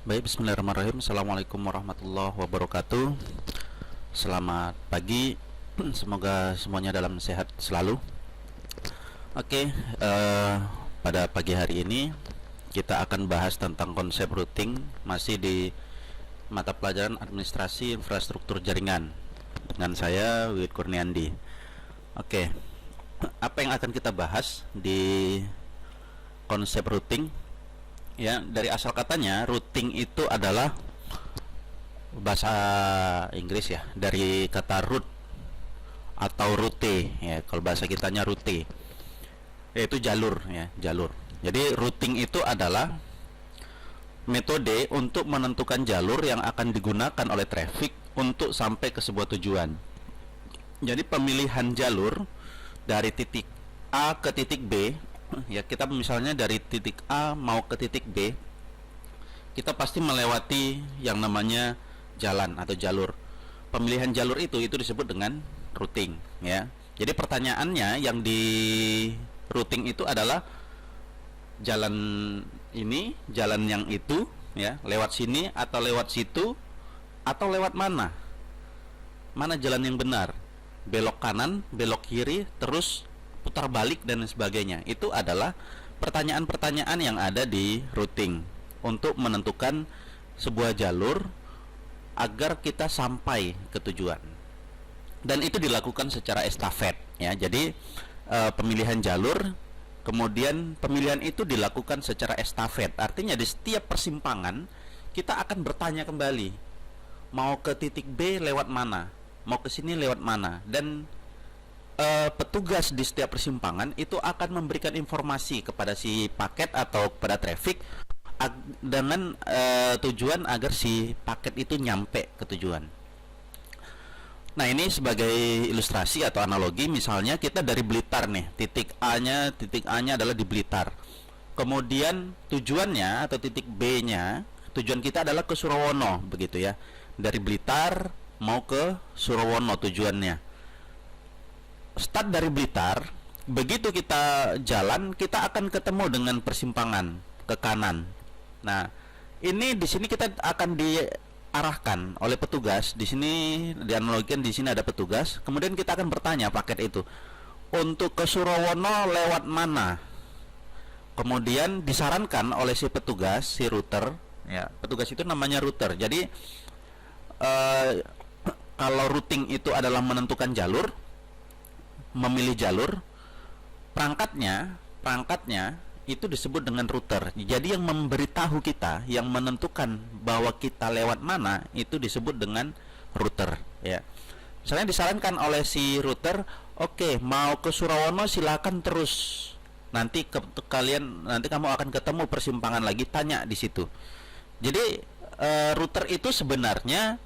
Baik, bismillahirrahmanirrahim. Assalamualaikum warahmatullahi wabarakatuh. Selamat pagi. Semoga semuanya dalam sehat selalu. Oke, pada pagi hari ini kita akan bahas tentang konsep routing, masih di mata pelajaran administrasi infrastruktur jaringan dengan saya Wid Kurniandi. Oke, apa yang akan kita bahas di konsep routing? Ya, dari asal katanya routing itu adalah bahasa Inggris ya, dari kata route atau route ya, kalau bahasa kitanya route, yaitu jalur ya, jalur. Jadi routing itu adalah metode untuk menentukan jalur yang akan digunakan oleh traffic untuk sampai ke sebuah tujuan. Jadi pemilihan jalur dari titik A ke titik B, ya, kita misalnya dari titik A mau ke titik B, kita pasti melewati yang namanya jalan atau jalur. Pemilihan jalur itu disebut dengan routing ya. Jadi pertanyaannya yang di routing itu adalah jalan ini, jalan yang itu ya, lewat sini atau lewat situ atau lewat mana? Mana jalan yang benar? Belok kanan, belok kiri, terus putar balik dan sebagainya. Itu adalah pertanyaan-pertanyaan yang ada di routing untuk menentukan sebuah jalur agar kita sampai ke tujuan. Dan itu dilakukan secara estafet ya. Jadi pemilihan jalur, kemudian pemilihan itu dilakukan secara estafet. Artinya di setiap persimpangan kita akan bertanya kembali, mau ke titik B lewat mana, mau ke sini lewat mana, dan petugas di setiap persimpangan itu akan memberikan informasi kepada si paket atau kepada traffic dengan tujuan agar si paket itu nyampe ke tujuan. Nah, ini sebagai ilustrasi atau analogi, misalnya kita dari Blitar nih, titik A-nya adalah di Blitar. Kemudian tujuannya atau titik B-nya, tujuan kita adalah ke Surawono begitu ya. Dari Blitar mau ke Surawono tujuannya. Start dari Blitar, begitu kita jalan, kita akan ketemu dengan persimpangan ke kanan. Nah, ini di sini kita akan diarahkan oleh petugas. Di sini dianalogikan, di sini ada petugas. Kemudian kita akan bertanya paket itu, untuk ke Surawono lewat mana? Kemudian disarankan oleh si petugas, si router. Ya, petugas itu namanya router. Jadi kalau routing itu adalah menentukan jalur, memilih jalur, perangkatnya itu disebut dengan router. Jadi yang memberitahu kita, yang menentukan bahwa kita lewat mana, itu disebut dengan router ya. Misalnya disarankan oleh si router, oke, mau ke Surawono silakan terus, nanti nanti kamu akan ketemu persimpangan lagi, tanya di situ. Jadi router itu sebenarnya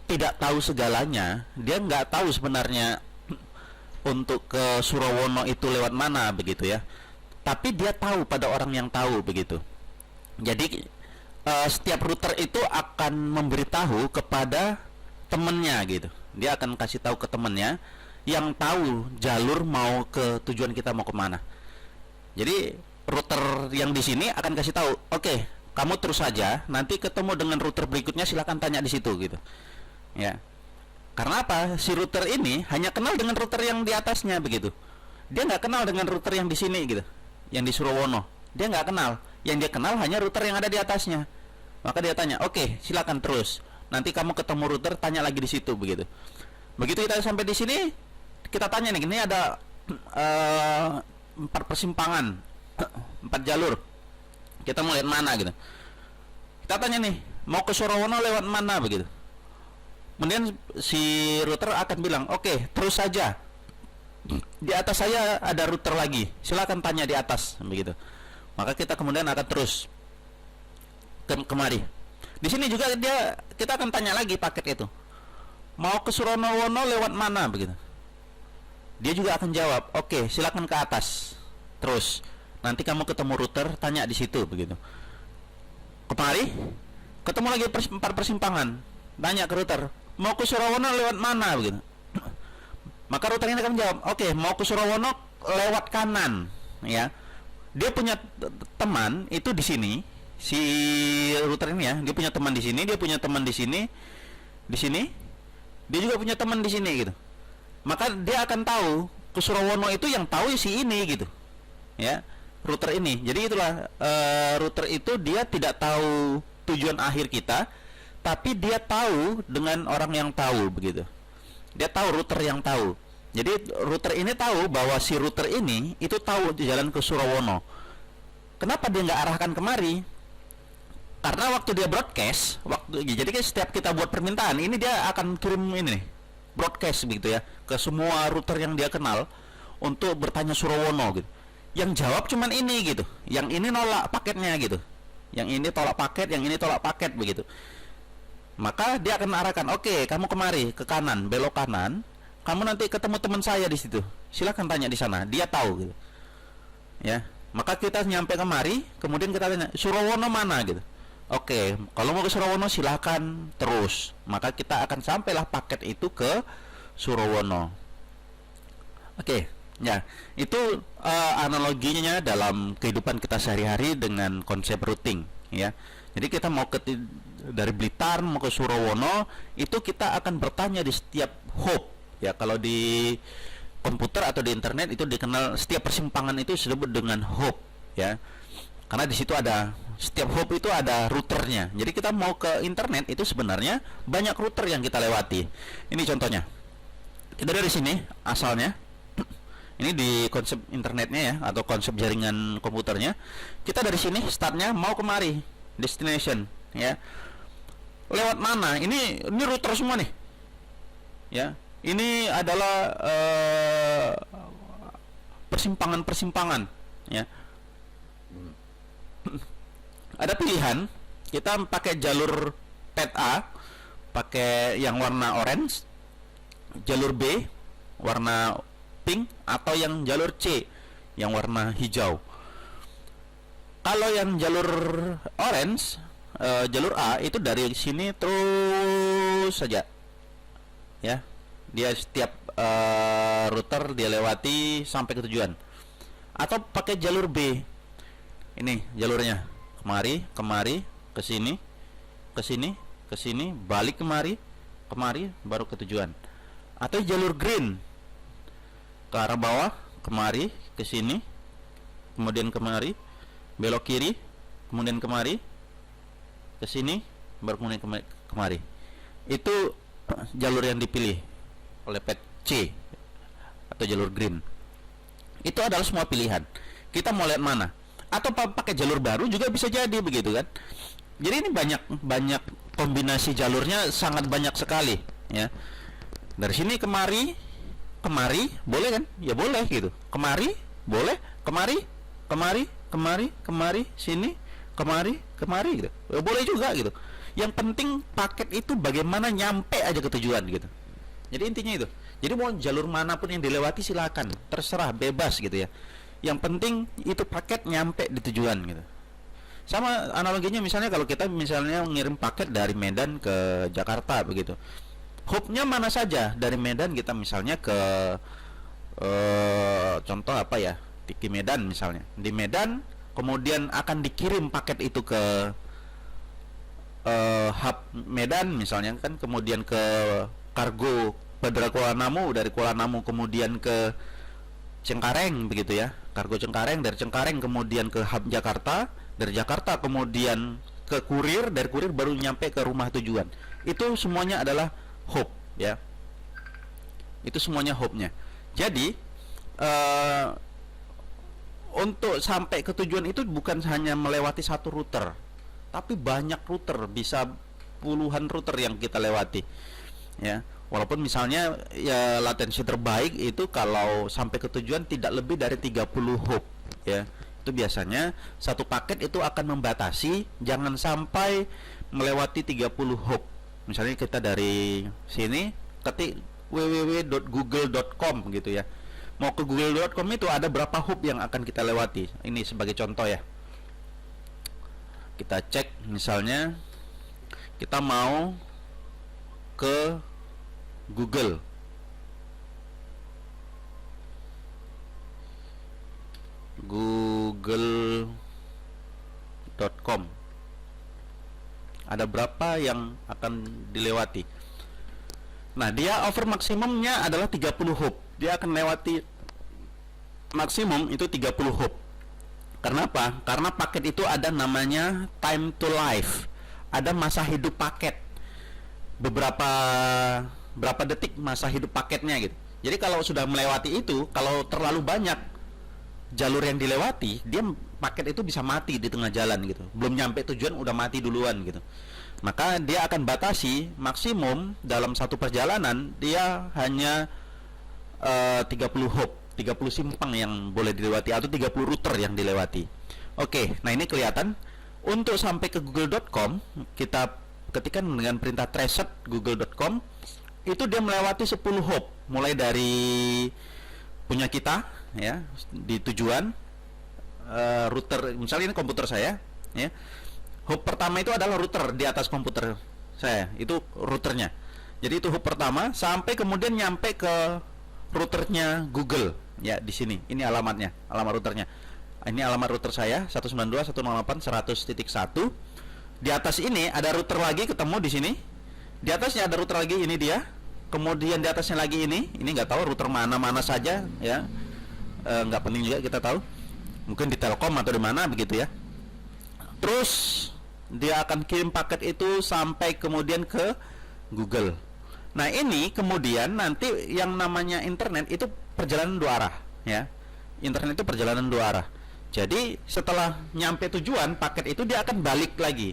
tidak tahu segalanya. Dia nggak tahu sebenarnya untuk ke Surawono itu lewat mana begitu ya, tapi dia tahu pada orang yang tahu begitu. Jadi setiap router itu akan memberitahu kepada temennya gitu. Dia akan kasih tahu ke temennya yang tahu jalur mau ke tujuan kita mau kemana. Jadi router yang di sini akan kasih tahu, oke, kamu terus saja, nanti ketemu dengan router berikutnya, silakan tanya di situ gitu ya. Karena apa? Si router ini hanya kenal dengan router yang di atasnya begitu. Dia nggak kenal dengan router yang di sini gitu, yang di Surawono. Dia nggak kenal. Yang dia kenal hanya router yang ada di atasnya. Maka dia tanya, oke, silakan terus. Nanti kamu ketemu router, tanya lagi di situ begitu. Begitu kita sampai di sini, kita tanya nih, ini ada 4 persimpangan, 4 jalur. Kita mau lihat mana gitu. Kita tanya nih, mau ke Surawono lewat mana begitu. Kemudian si router akan bilang, oke, terus saja. Di atas saya ada router lagi, silakan tanya di atas begitu. Maka kita kemudian akan terus kemari. Di sini juga kita akan tanya lagi paket itu, mau ke Surawono lewat mana begitu. Dia juga akan jawab, oke, silakan ke atas. Terus nanti kamu ketemu router, tanya di situ begitu. Kemari, ketemu lagi 4 persimpangan, tanya ke router, mau ke Surawono lewat mana begitu. Maka router ini akan menjawab, oke, mau ke Surawono lewat kanan ya. Dia punya teman itu di sini, si router ini ya, dia punya teman di sini, dia punya teman di sini, di sini, dia juga punya teman di sini gitu. Maka dia akan tahu ke Surawono itu yang tahu si ini gitu, ya, router ini. Jadi itulah router itu dia tidak tahu tujuan akhir kita, tapi dia tahu dengan orang yang tahu begitu. Dia tahu router yang tahu. Jadi router ini tahu bahwa si router ini itu tahu jalan ke Surawono. Kenapa dia nggak arahkan kemari? Karena waktu dia broadcast, jadi kan setiap kita buat permintaan, ini dia akan kirim ini nih, broadcast begitu ya, ke semua router yang dia kenal untuk bertanya Surawono gitu. Yang jawab cuman ini gitu. Yang ini nolak paketnya gitu. Yang ini tolak paket, yang ini tolak paket begitu. Maka dia akan arahkan, oke, kamu kemari ke kanan, belok kanan. Kamu nanti ketemu teman saya di situ. Silakan tanya di sana, dia tahu gitu. Ya. Maka kita nyampe kemari, kemudian kita tanya, Surawono mana gitu. Oke, kalau mau ke Surawono silakan terus. Maka kita akan sampailah paket itu ke Surawono. Oke, ya. Itu analoginya dalam kehidupan kita sehari-hari dengan konsep routing, ya. Jadi kita mau dari Blitar mau ke Surawono, itu kita akan bertanya di setiap hop. Ya, kalau di komputer atau di internet itu dikenal setiap persimpangan itu disebut dengan hop, ya. Karena di situ ada setiap hop itu ada routernya. Jadi kita mau ke internet itu sebenarnya banyak router yang kita lewati. Ini contohnya. Kita dari sini asalnya. Ini di konsep internetnya ya, atau konsep jaringan komputernya. Kita dari sini startnya mau kemari, destination, ya. Lewat mana? Ini router semua nih. Ya. Ini adalah persimpangan-persimpangan, ya. Ada pilihan, kita pakai jalur pet A, pakai yang warna orange, jalur B warna pink, atau yang jalur C yang warna hijau. Kalau yang jalur orange, jalur A itu dari sini terus saja, ya. Dia setiap router dia lewati sampai ke tujuan. Atau pakai jalur B. Ini jalurnya. Kemari, kemari, ke sini, ke sini, ke sini, balik kemari, kemari baru ke tujuan. Atau jalur green. Ke arah bawah, kemari, ke sini, kemudian kemari, belok kiri, kemudian kemari, ke sini, baru kemudian kemari. Itu jalur yang dipilih oleh pet C atau jalur green. Itu adalah semua pilihan. Kita mau lihat mana? Atau pakai jalur baru juga bisa jadi begitu kan? Jadi ini banyak kombinasi jalurnya, sangat banyak sekali, ya. Dari sini kemari, kemari boleh kan? Ya boleh gitu. Kemari boleh, kemari, kemari, kemari, kemari, sini, kemari, kemari gitu. Ya, boleh juga gitu. Yang penting paket itu bagaimana nyampe aja ke tujuan gitu. Jadi intinya itu. Jadi mau jalur manapun yang dilewati silakan, terserah, bebas gitu ya. Yang penting itu paket nyampe di tujuan gitu. Sama analoginya misalnya kalau kita misalnya ngirim paket dari Medan ke Jakarta begitu. Hubnya mana saja dari Medan kita misalnya ke contoh apa ya? Di Medan misalnya. Di Medan kemudian akan dikirim paket itu ke hub Medan misalnya kan, kemudian ke kargo Bandara Kuala Namu, dari Kuala Namu kemudian ke Cengkareng begitu ya, kargo Cengkareng, dari Cengkareng kemudian ke hub Jakarta, dari Jakarta kemudian ke kurir, dari kurir baru nyampe ke rumah tujuan. Itu semuanya adalah hub ya, itu semuanya hubnya. Jadi untuk sampai ke tujuan itu bukan hanya melewati satu router, tapi banyak router, bisa puluhan router yang kita lewati ya. Walaupun misalnya ya latensi terbaik itu kalau sampai ke tujuan tidak lebih dari 30 hop ya. Itu biasanya satu paket itu akan membatasi jangan sampai melewati 30 hop. Misalnya kita dari sini ketik www.google.com gitu ya. Mau ke google.com itu ada berapa hop yang akan kita lewati. Ini sebagai contoh ya. Kita cek misalnya kita mau ke Google. Google.com ada berapa yang akan dilewati. Nah, dia over maksimumnya adalah 30 hop. Dia akan lewati maksimum itu 30 hop. Karena apa? Karena paket itu ada namanya time to life. Ada masa hidup paket. Berapa detik masa hidup paketnya gitu. Jadi kalau sudah melewati itu, kalau terlalu banyak jalur yang dilewati, dia paket itu bisa mati di tengah jalan gitu. Belum nyampe tujuan udah mati duluan gitu. Maka dia akan batasi maksimum dalam satu perjalanan dia hanya 30 hop, 30 simpang yang boleh dilewati atau 30 router yang dilewati. Oke, nah ini kelihatan. Untuk sampai ke google.com, kita ketikkan dengan perintah traset google.com, itu dia melewati 10 hop mulai dari punya kita ya di tujuan router, misalnya ini komputer saya ya. Hop pertama itu adalah router di atas komputer saya, itu routernya. Jadi itu hop pertama sampai kemudian nyampe ke routernya Google ya, di sini. Ini alamatnya, alamat routernya. Ini alamat router saya 192.168.100.1. Di atas ini ada router lagi ketemu di sini. Di atasnya ada router lagi, ini dia. Kemudian di atasnya lagi ini nggak tahu router mana saja ya. Nggak penting juga kita tahu. Mungkin di Telkom atau di mana begitu ya. Terus dia akan kirim paket itu sampai kemudian ke Google. Nah, ini kemudian nanti yang namanya internet itu perjalanan dua arah ya. Internet itu perjalanan dua arah. Jadi setelah nyampe tujuan, paket itu dia akan balik lagi.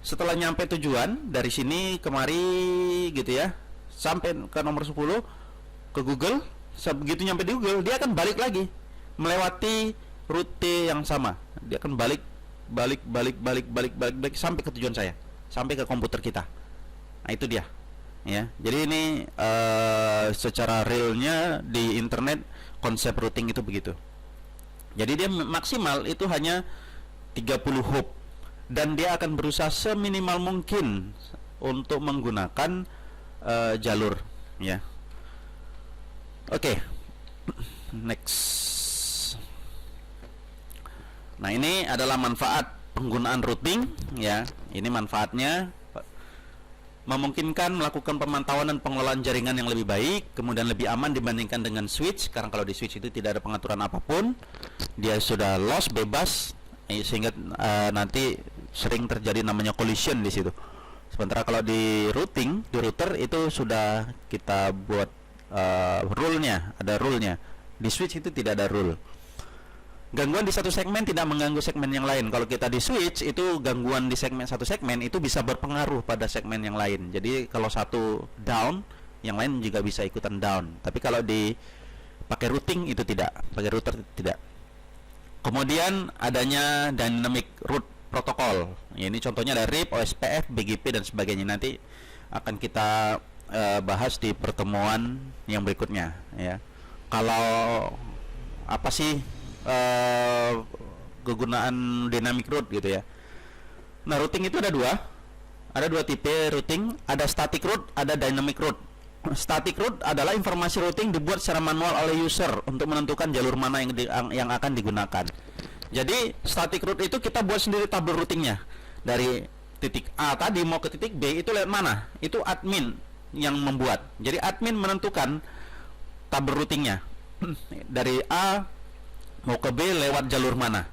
Setelah nyampe tujuan dari sini kemari gitu ya, sampai ke nomor 10 ke Google, begitu nyampe di Google dia akan balik lagi melewati rute yang sama. Dia akan balik sampai ke tujuan saya, sampai ke komputer kita. Nah, itu dia ya. Jadi ini secara realnya di internet konsep routing itu begitu. Jadi dia maksimal itu hanya 30 hop dan dia akan berusaha seminimal mungkin untuk menggunakan jalur ya. Oke. Next. Nah, ini adalah manfaat penggunaan routing ya. Ini manfaatnya memungkinkan melakukan pemantauan dan pengelolaan jaringan yang lebih baik, kemudian lebih aman dibandingkan dengan switch. Karena kalau di switch itu tidak ada pengaturan apapun, dia sudah loss, bebas, sehingga nanti sering terjadi namanya collision di situ. Sementara kalau di routing, di router itu sudah kita buat rule-nya, ada rule-nya. Di switch itu tidak ada rule. Gangguan di satu segmen tidak mengganggu segmen yang lain. Kalau kita di switch itu gangguan di satu segmen itu bisa berpengaruh pada segmen yang lain. Jadi kalau satu down, yang lain juga bisa ikutan down. Tapi kalau di pakai routing itu tidak, pakai router tidak. Kemudian adanya dynamic route protocol. Ya, ini contohnya ada RIP, OSPF, BGP dan sebagainya. Nanti akan kita bahas di pertemuan yang berikutnya. Ya, kalau apa sih kegunaan dynamic route gitu ya. Nah, routing itu ada dua tipe routing, ada static route, ada dynamic route. Static route adalah informasi routing dibuat secara manual oleh user untuk menentukan jalur mana yang akan digunakan. Jadi static route itu kita buat sendiri tabel routingnya. Dari titik A tadi mau ke titik B itu lewat mana? Itu admin yang membuat. Jadi admin menentukan tabel routingnya. Dari A mau ke B lewat jalur mana,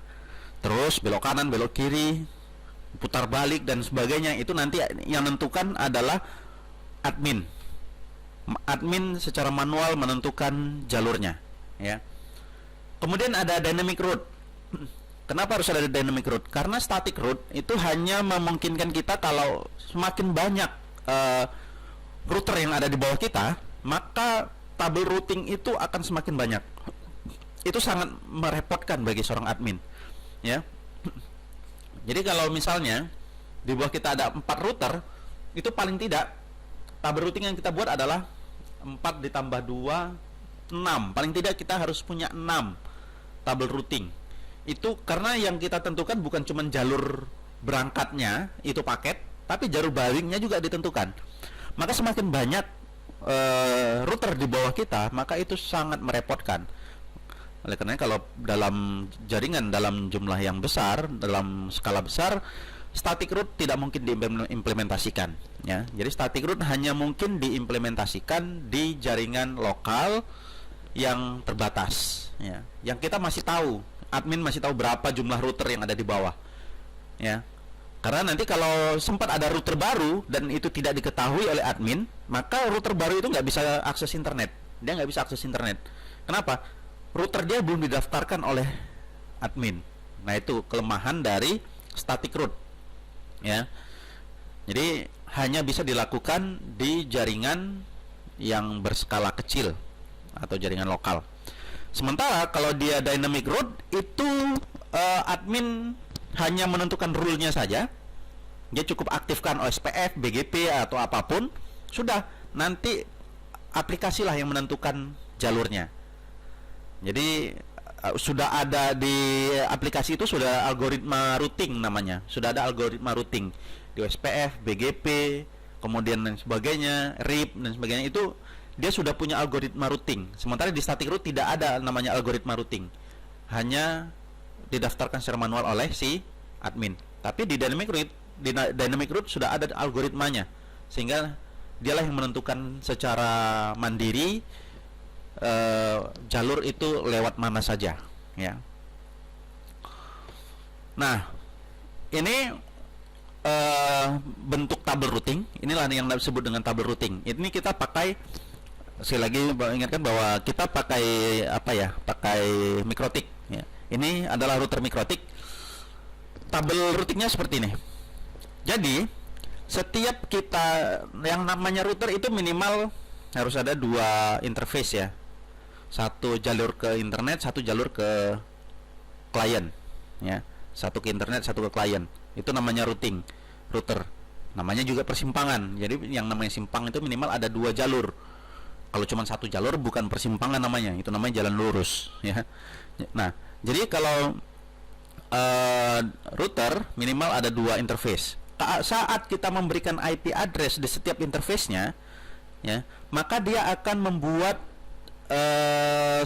terus belok kanan, belok kiri, putar balik dan sebagainya. Itu nanti yang menentukan adalah admin. Admin secara manual menentukan jalurnya ya. Kemudian ada dynamic route. Kenapa harus ada dynamic route? Karena static route itu hanya memungkinkan kita kalau semakin banyak router yang ada di bawah kita, maka tabel routing itu akan semakin banyak. Itu sangat merepotkan bagi seorang admin ya. Jadi kalau misalnya di bawah kita ada 4 router, itu paling tidak tabel routing yang kita buat adalah 4 ditambah 2 6. Paling tidak kita harus punya 6 tabel routing. Itu karena yang kita tentukan bukan cuma jalur berangkatnya itu paket, tapi jalur baliknya juga ditentukan. Maka semakin banyak router di bawah kita, maka itu sangat merepotkan. Oleh karena kalau dalam jaringan dalam jumlah yang besar, dalam skala besar, static root tidak mungkin diimplementasikan, ya. Jadi static root hanya mungkin diimplementasikan di jaringan lokal yang terbatas, ya. Yang kita masih tahu, admin masih tahu berapa jumlah router yang ada di bawah, ya. Karena nanti kalau sempat ada router baru dan itu tidak diketahui oleh admin, maka router baru itu nggak bisa akses internet. Dia nggak bisa akses internet. Kenapa? Router dia belum didaftarkan oleh admin. Nah, itu kelemahan dari static root, ya. Jadi hanya bisa dilakukan di jaringan yang berskala kecil atau jaringan lokal. Sementara kalau dia dynamic root itu admin hanya menentukan rule-nya saja. Dia cukup aktifkan OSPF, BGP atau apapun, sudah, nanti aplikasilah yang menentukan jalurnya. Jadi sudah ada di aplikasi itu, sudah algoritma routing namanya. Sudah ada algoritma routing di OSPF, BGP, kemudian dan sebagainya, RIP dan sebagainya, itu dia sudah punya algoritma routing. Sementara di static root tidak ada namanya algoritma routing. Hanya didaftarkan secara manual oleh si admin. Tapi di dynamic root sudah ada algoritmanya, sehingga dialah yang menentukan secara mandiri jalur itu lewat mana saja, ya. Nah, ini bentuk tabel routing. Inilah yang disebut dengan tabel routing. Ini kita pakai, sekali lagi ingatkan bahwa kita pakai apa ya? Pakai MikroTik, ya. Ini adalah router MikroTik. Tabel routingnya seperti ini. Jadi setiap kita yang namanya router itu minimal harus ada dua interface, ya. Satu jalur ke internet, satu jalur ke klien, ya. Satu ke internet, satu ke klien. Itu namanya router. Namanya juga persimpangan. Jadi yang namanya simpang itu minimal ada dua jalur. Kalau cuma satu jalur bukan persimpangan namanya, itu namanya jalan lurus, ya. Nah, jadi kalau router minimal ada dua interface. Saat kita memberikan IP address di setiap interface-nya, ya, maka dia akan membuat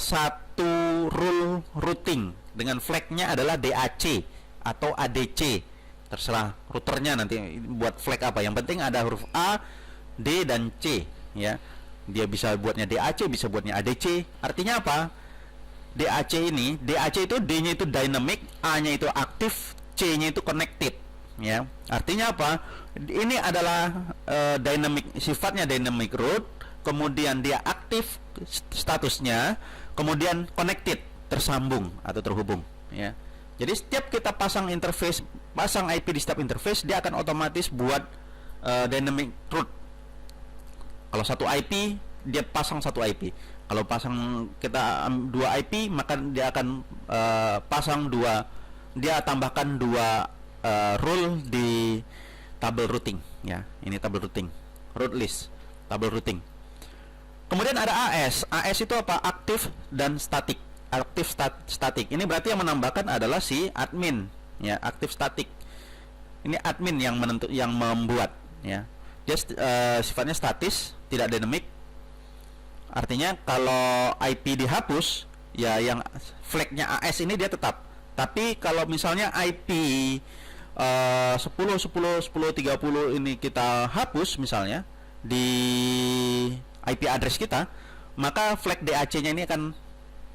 satu rule routing dengan flag-nya adalah DAC atau ADC. Terserah routernya nanti buat flag apa. Yang penting ada huruf A, D dan C, ya. Dia bisa buatnya DAC, bisa buatnya ADC. Artinya apa? DAC itu D-nya itu dynamic, A-nya itu aktif, C-nya itu connected, ya. Artinya apa? Ini adalah dynamic, sifatnya dynamic root, kemudian dia aktif statusnya, kemudian connected, tersambung atau terhubung, ya. Jadi setiap kita pasang interface, pasang IP di setiap interface, dia akan otomatis buat dynamic root. Kalau satu IP, dia pasang satu IP. Kalau pasang kita dua IP, maka dia akan pasang dua, dia tambahkan dua rule di tabel routing, ya. Ini tabel routing, route list, tabel routing. Kemudian ada AS. AS itu apa? Aktif dan statik. Aktif statik. Ini berarti yang menambahkan adalah si admin, ya. Aktif statik. Ini admin yang membuat, ya. Dia sifatnya statis, tidak dynamic. Artinya kalau IP dihapus, ya yang flagnya AS ini dia tetap. Tapi kalau misalnya IP 10, 10, 10, 30 ini kita hapus misalnya di IP address kita, maka flag DAC-nya ini akan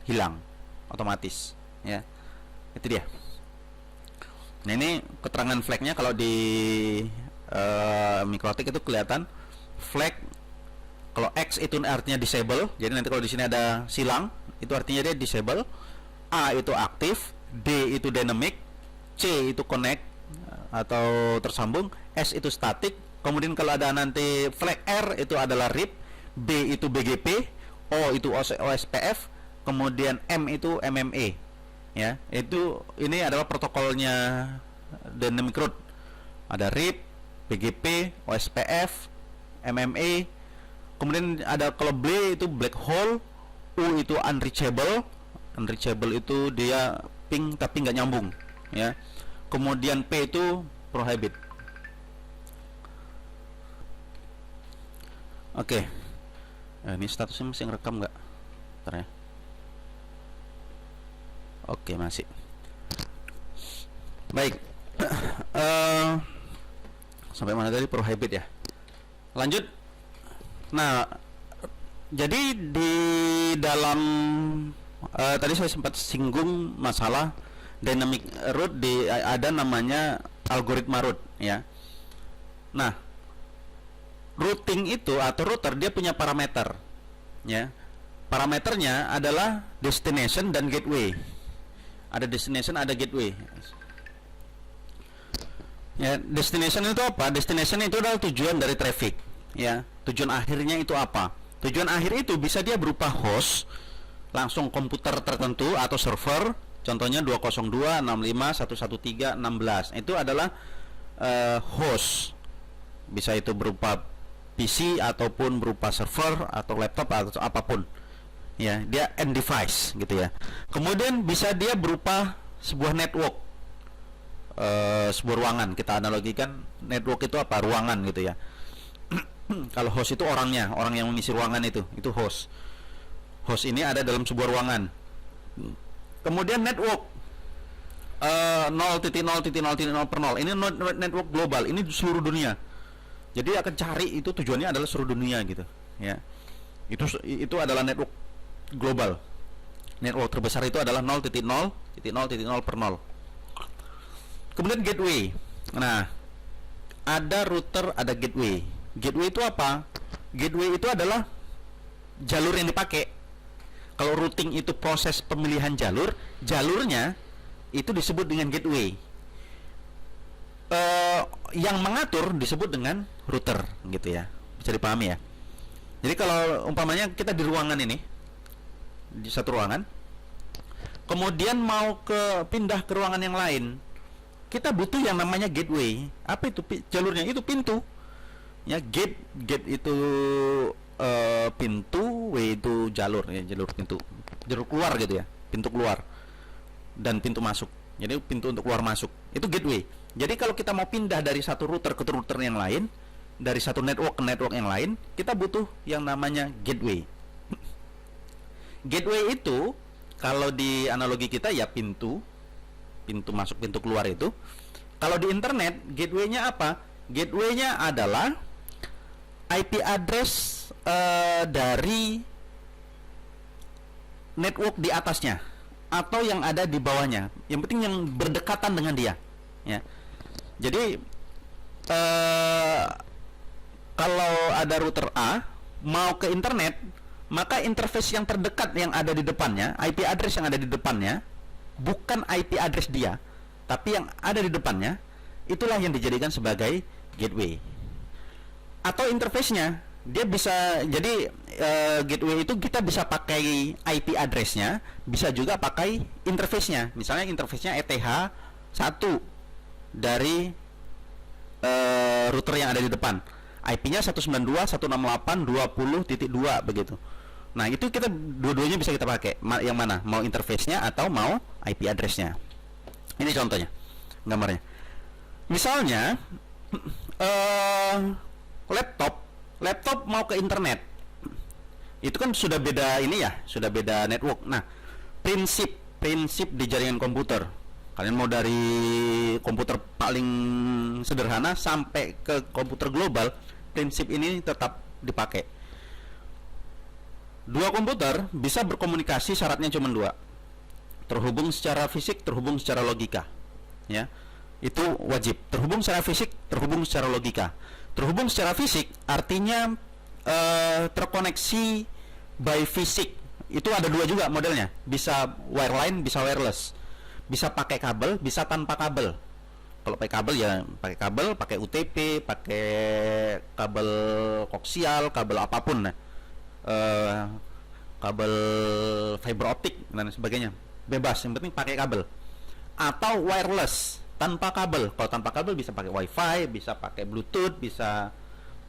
hilang otomatis, ya. Itu dia. Nah, ini keterangan flagnya. Kalau di MikroTik itu kelihatan flag. Kalau X itu artinya disable. Jadi nanti kalau di sini ada silang, itu artinya dia disable. A itu aktif, D itu dynamic, C itu connect atau tersambung, S itu static. Kemudian kalau ada nanti flag R itu adalah RIP, B itu BGP, O itu OSPF, kemudian M itu MMA, ya. Itu ini adalah protokolnya dynamic root. Ada RIP, BGP, OSPF, MMA. Kemudian ada kalau B itu black hole, U itu unreachable. Unreachable itu dia ping tapi nggak nyambung, ya. Kemudian P itu prohibit. Oke. Ini statusnya masih ngerekam nggak? Bentar ya. Oke, masih. Baik. Sampai mana tadi? Prohibit ya. Lanjut. Nah, jadi di dalam tadi saya sempat singgung masalah dynamic root, ada namanya algoritma root ya. Nah, routing itu atau router dia punya parameter ya. Parameternya adalah destination dan gateway. Ada destination, ada gateway. Ya, destination itu apa? Destination itu adalah tujuan dari traffic ya. Tujuan akhirnya itu apa? Tujuan akhir itu bisa dia berupa host, langsung komputer tertentu atau server. Contohnya 202.65.113.16. Itu adalah host. Bisa itu berupa PC ataupun berupa server atau laptop atau apapun. Ya, dia end device gitu ya. Kemudian bisa dia berupa sebuah network. Sebuah ruangan. Kita analogikan network itu apa? Ruangan gitu ya. Kalau host itu orangnya, orang yang mengisi ruangan itu host. Host ini ada dalam sebuah ruangan. Kemudian network 0.0.0.0 per 0. Ini network global, ini seluruh dunia. Jadi akan cari itu tujuannya adalah seluruh dunia gitu, ya. Itu adalah network global. Network terbesar itu adalah 0.0.0 per 0. Kemudian gateway. Nah, ada router, ada gateway. Gateway itu apa? Gateway itu adalah jalur yang dipakai. Kalau routing itu proses pemilihan jalur, jalurnya itu disebut dengan gateway. Yang mengatur disebut dengan router, gitu ya. Bisa dipahami ya. Jadi kalau umpamanya kita di ruangan ini, di satu ruangan, kemudian mau pindah ke ruangan yang lain, kita butuh yang namanya gateway. Apa itu jalurnya? Itu pintu. Ya, gate itu pintu, way itu jalur ya, jalur keluar gitu ya, pintu keluar dan pintu masuk. Jadi pintu untuk keluar masuk itu gateway. Jadi kalau kita mau pindah dari satu router ke router yang lain, dari satu network ke network yang lain, kita butuh yang namanya gateway. Gateway itu kalau di analogi kita ya pintu masuk, pintu keluar itu. Kalau di internet, gateway-nya apa? Gateway-nya adalah IP address dari network di atasnya atau yang ada di bawahnya. Yang penting yang berdekatan dengan dia, ya. Jadi kalau ada router A mau ke internet, maka interface yang terdekat yang ada di depannya, IP address yang ada di depannya, bukan IP address dia, tapi yang ada di depannya, itulah yang dijadikan sebagai gateway. Atau interface-nya, dia bisa jadi gateway itu kita bisa pakai IP address-nya, bisa juga pakai interface-nya. Misalnya interface-nya ETH1 dari router yang ada di depan. IP-nya 192.168.20.2 begitu. Nah, itu kita dua-duanya bisa kita pakai. Yang mana? Mau interface-nya atau mau IP address-nya. Ini contohnya, gambarnya. Misalnya laptop mau ke internet. Itu kan sudah beda ini ya, sudah beda network. Nah, prinsip di jaringan komputer. Kalian mau dari komputer paling sederhana sampai ke komputer global, prinsip ini tetap dipakai. Dua komputer bisa berkomunikasi, syaratnya cuma dua. Terhubung secara fisik, terhubung secara logika. Ya. Itu wajib. Terhubung secara fisik, terhubung secara logika. Terhubung secara fisik artinya terkoneksi by fisik. Itu ada dua juga modelnya. Bisa wireline, bisa wireless. Bisa pakai kabel, bisa tanpa kabel. Kalau pakai kabel ya pakai kabel, pakai UTP, pakai kabel koaksial, kabel apapun, nah. Kabel fiber optik dan sebagainya. Bebas, yang penting pakai kabel. Atau wireless, tanpa kabel. Kalau tanpa kabel bisa pakai WiFi, bisa pakai Bluetooth, bisa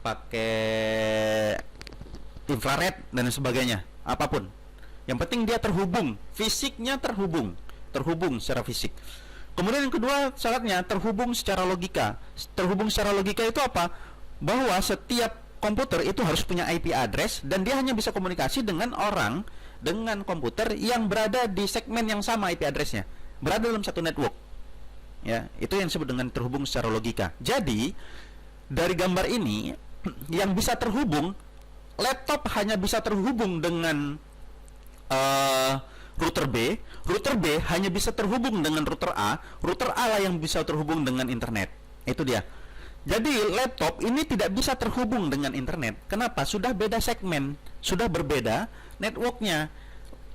pakai infrared dan sebagainya. Apapun. Yang penting dia terhubung, fisiknya terhubung secara fisik. Kemudian yang kedua syaratnya terhubung secara logika. Terhubung secara logika itu apa? Bahwa setiap komputer itu harus punya IP address dan dia hanya bisa komunikasi dengan komputer yang berada di segmen yang sama IP addressnya, berada dalam satu network. Ya, itu yang disebut dengan terhubung secara logika. Jadi dari gambar ini yang bisa terhubung, laptop hanya bisa terhubung dengan router B hanya bisa terhubung dengan router A lah yang bisa terhubung dengan internet. Itu dia. Jadi laptop ini tidak bisa terhubung dengan internet. Kenapa? Sudah beda segmen, sudah berbeda networknya.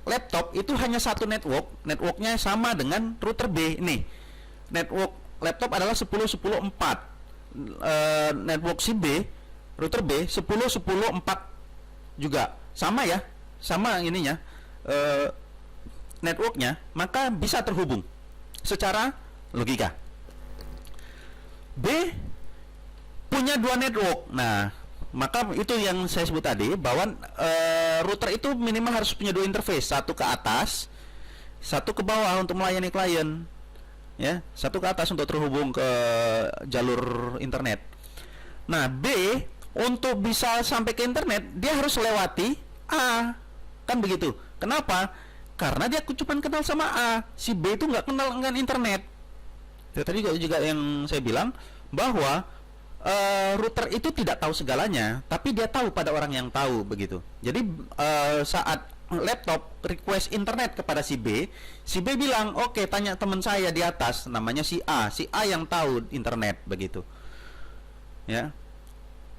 Laptop itu hanya satu networknya sama dengan router B. Nih, network laptop adalah 10.10.4. Network si B, router B 10.10.4 juga sama ya, sama ininya networknya, maka bisa terhubung secara logika. B punya dua network. Nah, maka itu yang saya sebut tadi, bahwa router itu minimal harus punya dua interface, satu ke atas, satu ke bawah untuk melayani klien, ya, satu ke atas untuk terhubung ke jalur internet. Nah, B untuk bisa sampai ke internet dia harus lewati A, kan begitu. Kenapa? Karena dia cuma kenal sama A, si B itu nggak kenal dengan internet. Ya, tadi juga yang saya bilang bahwa router itu tidak tahu segalanya, tapi dia tahu pada orang yang tahu, begitu. Jadi saat laptop request internet kepada si B bilang, oke, tanya teman saya di atas, namanya si A yang tahu internet, begitu. Ya,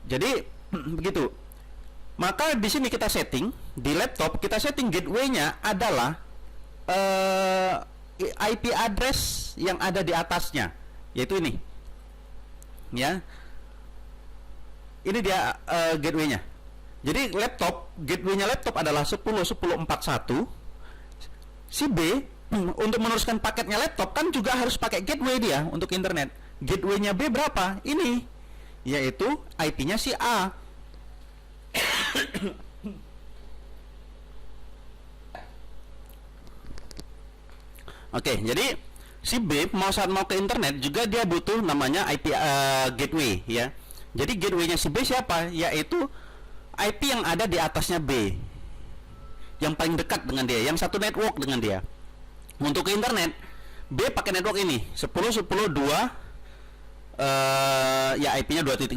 jadi begitu. Maka di sini kita setting di laptop, kita setting gateway-nya adalah IP address yang ada di atasnya, yaitu ini. Ya, ini dia gateway-nya. Jadi gateway-nya laptop adalah 10.10.41. Si B untuk meneruskan paketnya laptop kan juga harus pakai gateway dia untuk internet. Gateway-nya B berapa? Ini, yaitu IP-nya si A. Oke, jadi si B saat mau ke internet juga dia butuh namanya IP gateway, ya. Jadi gateway-nya si B siapa? Yaitu IP yang ada di atasnya B, yang paling dekat dengan dia, yang satu network dengan dia. Untuk ke internet, B pakai network ini 10.10.2, ya IP-nya 2.2,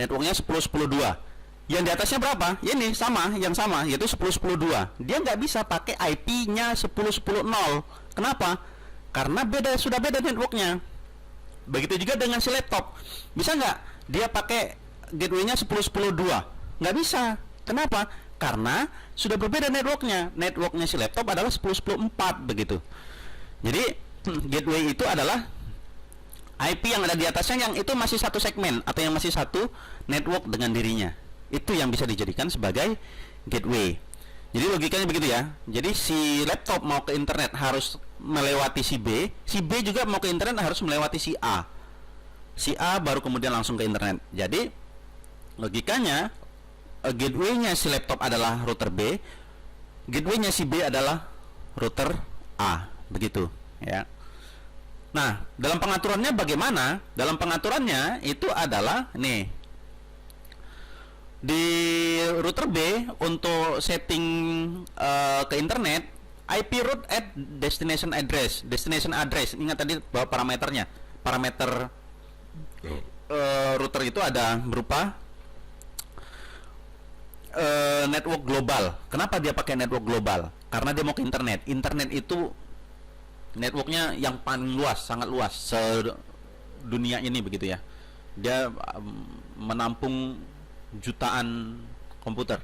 networknya 10.10.2. Yang di atasnya berapa? Ini sama, yang sama, yaitu 10.10.2. Dia nggak bisa pakai IP-nya 10.10.0. Kenapa? Karena sudah beda networknya. Begitu juga dengan si laptop. Bisa nggak dia pakai gateway-nya 10.10.2? Nggak bisa. Kenapa? Karena sudah berbeda networknya. Networknya si laptop adalah 10.10.4, begitu. Jadi gateway itu adalah IP yang ada di atasnya, yang itu masih satu segmen atau yang masih satu network dengan dirinya. Itu yang bisa dijadikan sebagai gateway. Jadi logikanya begitu ya. Jadi si laptop mau ke internet harus melewati si B juga mau ke internet harus melewati si A. Si A baru kemudian langsung ke internet. Jadi logikanya gateway-nya si laptop adalah router B, gateway-nya si B adalah router A, begitu ya. Nah, dalam pengaturannya bagaimana? Dalam pengaturannya itu adalah nih, di router B untuk setting ke internet, IP route at destination address. Ingat tadi bahwa parameter router itu ada berupa network global. Kenapa dia pakai network global? Karena dia mau ke internet. Internet itu networknya yang paling luas, sangat luas sedunia ini, begitu ya. Dia menampung jutaan komputer.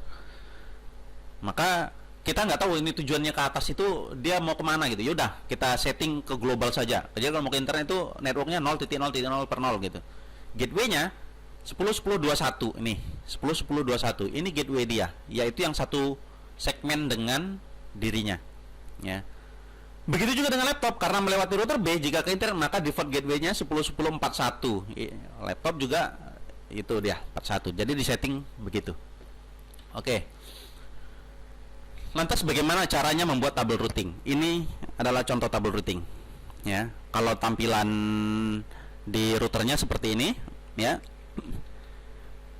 Maka kita nggak tahu ini tujuannya ke atas itu dia mau kemana gitu. Yaudah, kita setting ke global saja. Jadi kalau mau ke internet itu networknya 0.0.0 per 0 gitu. Gateway-nya 10.10.21 ini. 10.10.21 ini gateway dia, yaitu yang satu segmen dengan dirinya, ya. Begitu juga dengan laptop, karena melewati router B jika ke internet, maka default gateway-nya 10.10.41. Laptop juga itu dia 41. Jadi di setting begitu. Oke. Lantas bagaimana caranya membuat tabel routing? Ini adalah contoh tabel routing, ya. Kalau tampilan di routernya seperti ini, ya.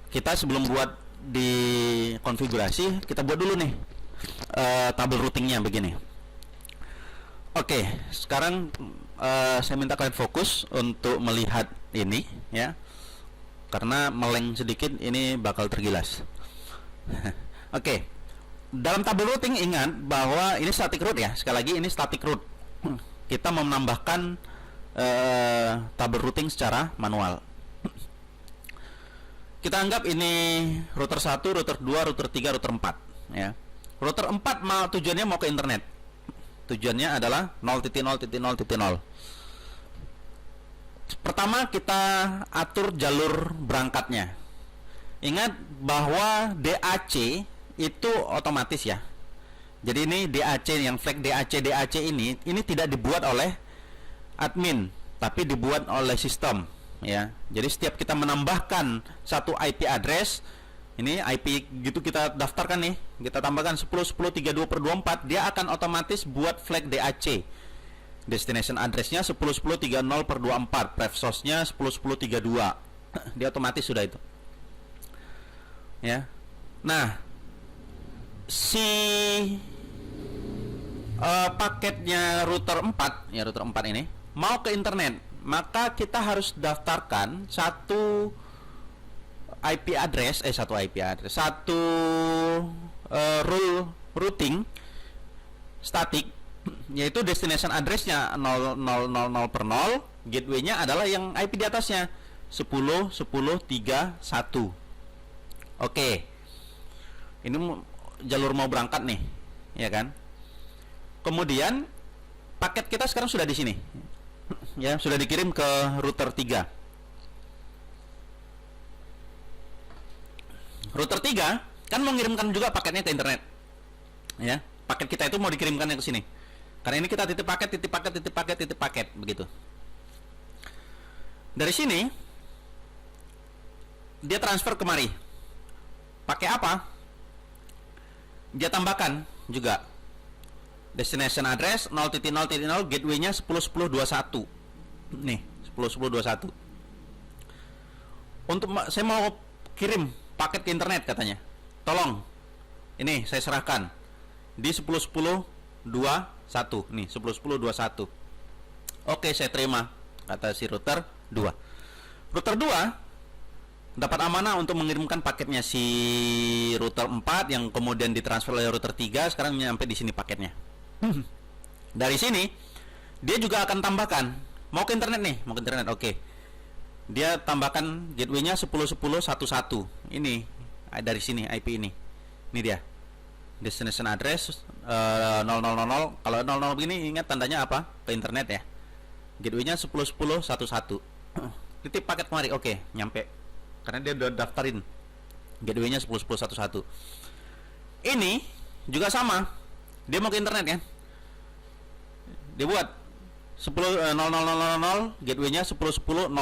Kita sebelum buat di konfigurasi, kita buat dulu nih tabel routingnya begini. Oke, sekarang saya minta kalian fokus untuk melihat ini, ya. karena meleng sedikit ini bakal tergilas. Oke. Dalam tabel routing ingat bahwa ini static route ya. Sekali lagi ini static route. Kita mau menambahkan tabel routing secara manual. Kita anggap ini router 1, router 2, router 3, router 4 ya. Router 4 tujuannya mau ke internet. Tujuannya adalah 0.0.0.0. Pertama kita atur jalur berangkatnya. Ingat bahwa DAC itu otomatis ya. Jadi ini DAC, yang flag DAC ini tidak dibuat oleh admin, tapi dibuat oleh sistem ya. Jadi setiap kita menambahkan satu IP address, ini IP gitu kita daftarkan nih, kita tambahkan 10.10.32/24, dia akan otomatis buat flag DAC. Destination address-nya 10.10.30/24, pref source-nya 10.10.32. Dia otomatis sudah itu. Ya. Nah, si paketnya router 4, ya router 4 ini mau ke internet, maka kita harus daftarkan satu IP address, satu rule routing static, yaitu destination address-nya 0000/0, gateway-nya adalah yang IP di atasnya 10.10.31. Oke. Ini jalur mau berangkat nih, ya kan? Kemudian paket kita sekarang sudah di sini. Ya, sudah dikirim ke router 3. Router 3 kan mengirimkan juga paketnya ke internet. Ya, paket kita itu mau dikirimkan ke sini. Karena ini kita titip paket begitu. Dari sini dia transfer kemari. Pakai apa? Dia tambahkan juga destination address 0.0.0, gateway-nya 10.10.21. Nih, 10.10.21. Untuk saya mau kirim paket ke internet katanya. Tolong. Ini saya serahkan di 10.10.21. Nih, 10.10.21. Oke, saya terima, kata si router 2. Router 2 dapat amanah untuk mengirimkan paketnya si router 4 yang kemudian ditransfer oleh router 3, sekarang nyampe di sini paketnya. Dari sini dia juga akan tambahkan mau ke internet nih, mau ke internet. Oke. Dia tambahkan gateway-nya 10.10.11. Ini dari sini IP ini. Ini dia. Destination address 0000. Kalau 00 begini ingat tandanya apa? Ke internet ya. Gateway-nya 10.10.11. Titip paket kemari. Oke, nyampe. Karena dia udah daftarin gateway-nya 10.10.11. Ini juga sama. Dia mau ke internet kan? Dia buat 10.00.00, gateway-nya 10.10.01.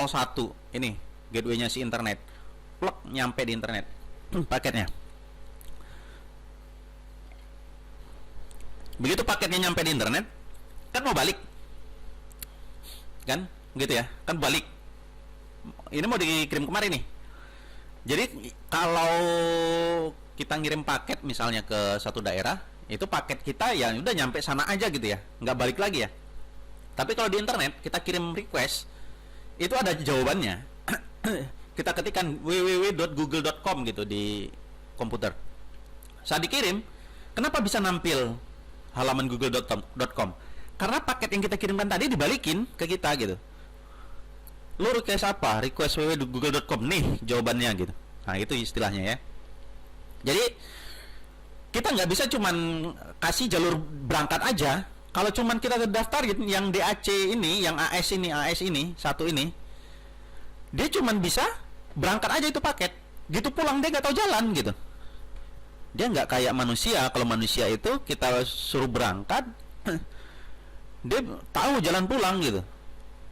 Ini gateway-nya si internet. Plek, nyampe di internet paketnya. Begitu paketnya nyampe di internet, kan mau balik. Kan? Gitu ya. Kan balik. Ini mau dikirim kemari nih. Jadi kalau kita ngirim paket misalnya ke satu daerah, itu paket kita ya udah nyampe sana aja gitu ya, nggak balik lagi ya. Tapi kalau di internet kita kirim request, itu ada jawabannya. Kita ketikkan www.google.com gitu di komputer. Saat dikirim, kenapa bisa nampil halaman google.com? Karena paket yang kita kirimkan tadi dibalikin ke kita gitu. Lo request apa? Request www.google.com, nih jawabannya gitu. Nah itu istilahnya ya. Jadi kita nggak bisa cuman kasih jalur berangkat aja. Kalau cuman kita daftar yang DAC ini, yang AS ini satu ini, dia cuman bisa berangkat aja itu paket. Gitu pulang dia nggak tahu jalan gitu. Dia nggak kayak manusia. Kalau manusia itu kita suruh berangkat, dia tahu jalan pulang gitu.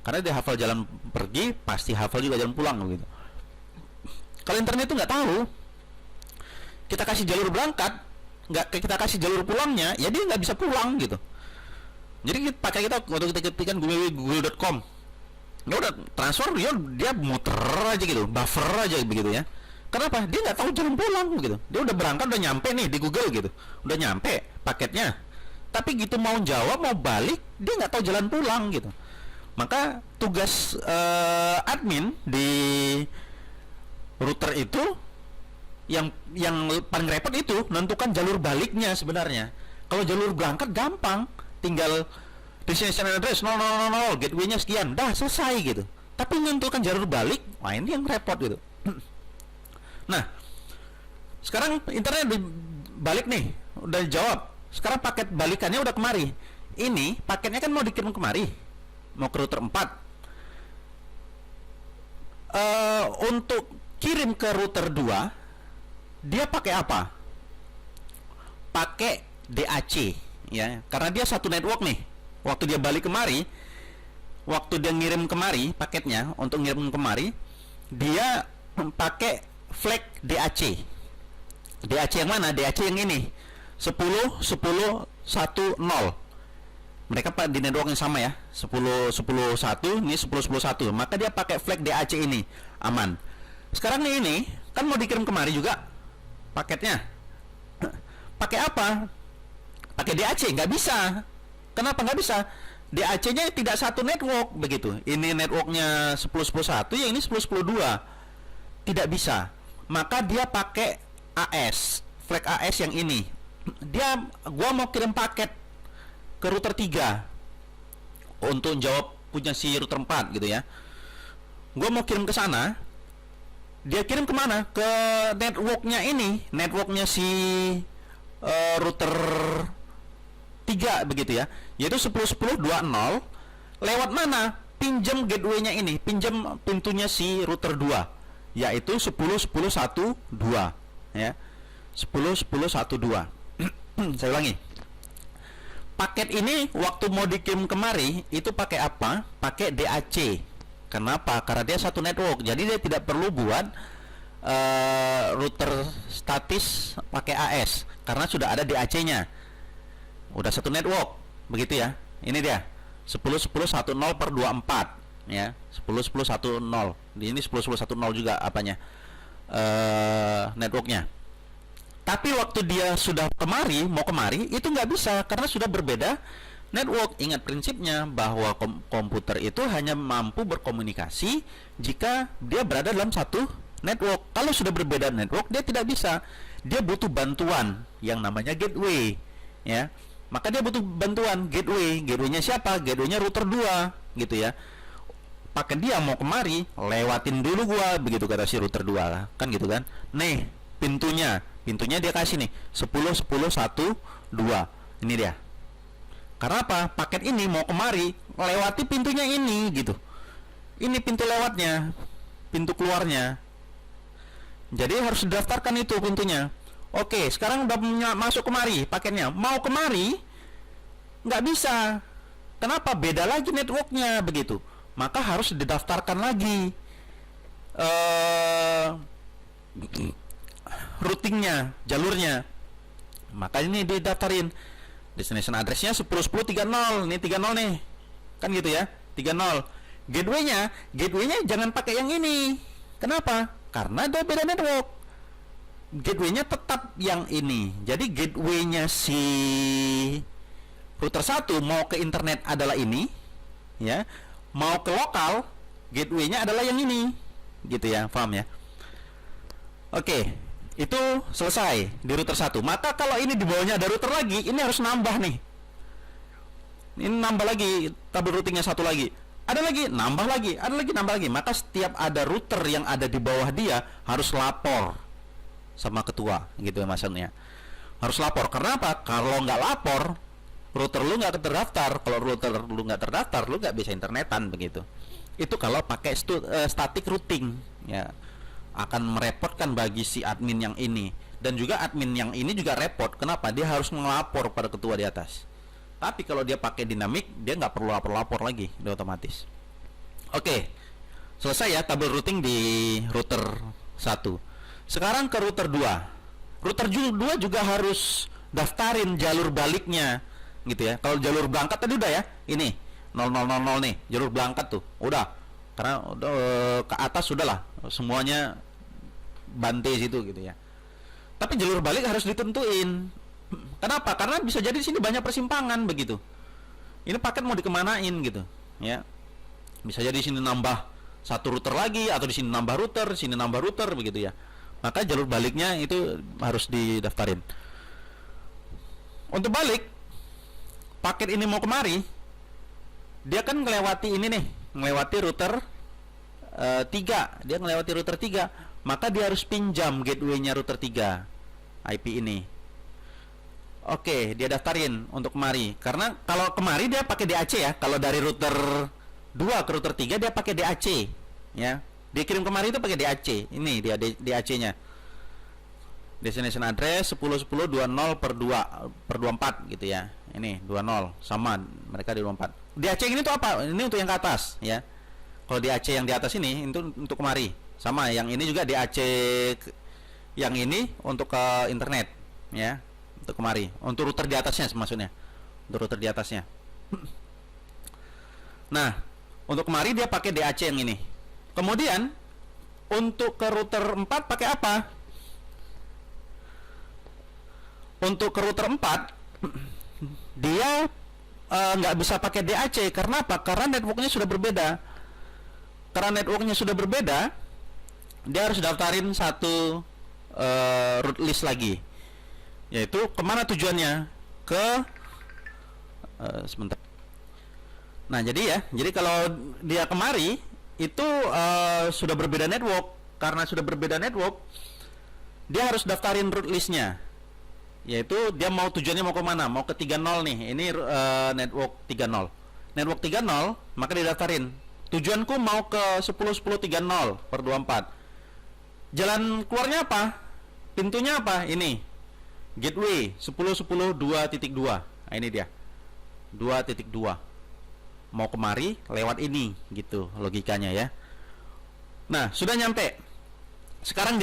Karena dia hafal jalan pergi, pasti hafal juga jalan pulang gitu. Kalau internet itu nggak tahu. Kita kasih jalur berangkat, nggak kita kasih jalur pulangnya, ya dia nggak bisa pulang gitu. Jadi pakai kita waktu kita ketikkan google.com, ya udah transfer dia muter aja gitu, buffer aja begitu ya. Kenapa? Dia nggak tahu jalan pulang gitu. Dia udah berangkat, udah nyampe nih di Google gitu, udah nyampe paketnya. Tapi gitu mau jawab, mau balik, dia nggak tahu jalan pulang gitu. Maka tugas admin di router itu yang paling repot itu menentukan jalur baliknya sebenarnya. Kalau jalur berangkat gampang, tinggal destination address 0000, gateway-nya sekian, dah selesai gitu. Tapi menentukan jalur balik, wah ini yang repot gitu. Nah, sekarang internet balik nih, udah jawab. Sekarang paket balikannya udah kemari. Ini paketnya kan mau dikirim kemari, mau ke router 4. Untuk kirim ke router 2, dia pakai apa? Pakai DAC, ya, karena dia satu network nih. Waktu dia balik kemari, waktu dia ngirim kemari paketnya, untuk ngirim kemari, dia pakai flag DAC. DAC yang mana? DAC yang ini, 10 10 1 0. Mereka di network yang sama ya, 10 10 1, ini 10 10 1. Maka dia pakai flag DAC ini, aman. Sekarang nih, ini kan mau dikirim kemari juga paketnya. Pakai apa? Pakai DAC? Nggak bisa. Kenapa nggak bisa? DAC-nya tidak satu network begitu. Ini networknya 10 10 1, yang ini 10 10 2. Tidak bisa. Maka dia pakai AS, flag AS yang ini. Gua mau kirim paket ke router 3 untuk jawab punya si router 4 gitu ya. Gua mau kirim ke sana. Dia kirim kemana? Ke networknya ini, networknya si router 3 begitu ya, yaitu 10 10 20. Lewat mana? Pinjam gateway-nya ini, pinjam pintunya si router 2, yaitu 10 10 1 2 ya. 10 10 1 2. Saya ulangi. Paket ini waktu mau dikirim kemari itu pakai apa? Pakai DAC. Kenapa? Karena dia satu network, jadi dia tidak perlu buat router statis pakai AS, karena sudah ada DAC-nya. Udah satu network, begitu ya. Ini dia 10 10 1 0 per 24 ya. 10 10 1 0. Di ini 10 10 1 0 juga apanya? Networknya. Tapi waktu dia sudah mau kemari itu nggak bisa, karena sudah berbeda network. Ingat prinsipnya bahwa komputer itu hanya mampu berkomunikasi jika dia berada dalam satu network. Kalau sudah berbeda network, dia tidak bisa. Dia butuh bantuan yang namanya gateway, ya. Maka dia butuh bantuan gateway. Gateway-nya siapa? Gateway-nya router 2, gitu ya. Pakai dia mau kemari, lewatin dulu gua, begitu kata si router 2, kan gitu kan. Nih, pintunya dia kasih nih 10 10 1 2. Ini dia. Karena apa? Paket ini mau kemari, lewati pintunya ini gitu. Ini pintu lewatnya, pintu keluarnya. Jadi harus didaftarkan itu pintunya. Oke, sekarang udah masuk kemari paketnya. Mau kemari nggak bisa. Kenapa? Beda lagi networknya begitu. Maka harus didaftarkan lagi routingnya, jalurnya. Maka ini didaftarin. Destination address-nya 10 10 30. Ini 30 nih. Kan gitu ya. 30. Gateway-nya jangan pakai yang ini. Kenapa? Karena dia beda network. Gateway-nya tetap yang ini. Jadi gateway-nya si router 1 mau ke internet adalah ini, ya. Mau ke lokal, gateway-nya adalah yang ini. Gitu ya, paham ya? Oke. Itu selesai di router 1. Maka kalau ini di bawahnya ada router lagi, ini harus nambah nih. Ini nambah lagi tabel routingnya satu lagi. Ada lagi, nambah lagi, ada lagi, nambah lagi. Maka setiap ada router yang ada di bawah dia harus lapor sama ketua, gitu ya maksudnya. Harus lapor. Karena apa? Kalau nggak lapor, router lu nggak terdaftar. Kalau router lu nggak terdaftar, lu nggak bisa internetan begitu. Itu kalau pakai static routing, ya. Akan merepotkan bagi si admin yang ini. Dan juga admin yang ini juga repot. Kenapa? Dia harus melapor pada ketua di atas. Tapi kalau dia pakai dinamik, dia nggak perlu lapor-lapor lagi, dia otomatis. Oke, selesai ya tabel routing di router 1. Sekarang ke router 2. Router 2 juga harus daftarin jalur baliknya, gitu ya. Kalau jalur berangkat tadi udah ya, ini 0000 nih, jalur berangkat tuh, udah. Karena ke atas sudahlah semuanya bante situ gitu ya. Tapi jalur balik harus ditentuin. Kenapa? Karena bisa jadi di sini banyak persimpangan begitu. Ini paket mau dikemanain gitu, ya. Bisa jadi di sini nambah satu router lagi, atau di sini nambah router, sini nambah router begitu ya. Maka jalur baliknya itu harus didaftarin. Untuk balik, paket ini mau kemari, dia kan melewati ini nih, melewati router 3, dia melewati router 3, maka dia harus pinjam gateway-nya router 3 IP ini. Oke, dia daftarin untuk kemari. Karena kalau kemari dia pakai DAC ya. Kalau dari router 2 ke router 3 dia pakai DAC ya. Dia kirim kemari itu pakai DAC. Ini dia DAC-nya. Destination address 10.10.20/2/24 gitu ya. Ini 20 sama mereka di 24. DAC ini tuh apa? Ini untuk yang ke atas ya. Kalau DAC yang di atas ini itu untuk kemari. Sama yang ini juga DAC yang ini untuk ke internet ya. Untuk kemari, untuk router di atasnya maksudnya, untuk router di atasnya. Nah, untuk kemari dia pakai DAC yang ini. Kemudian untuk ke router 4 pakai apa? Untuk ke router 4 dia nggak bisa pakai DAC. Karena apa? Karena networknya sudah berbeda. Karena networknya sudah berbeda, dia harus daftarin satu root list lagi. Yaitu kemana tujuannya? Ke sebentar. Nah jadi kalau dia kemari itu sudah berbeda network. Karena sudah berbeda network, dia harus daftarin root listnya. Yaitu dia mau tujuannya mau kemana? Mau ke 30 nih. Ini network 30. Network 30 maka didaftarin. Tujuanku mau ke 10.10.30/24. Jalan keluarnya apa? Pintunya apa? Ini gateway 10.10.2.2. Nah ini dia 2.2. Mau kemari lewat ini gitu logikanya ya. Nah sudah nyampe. Sekarang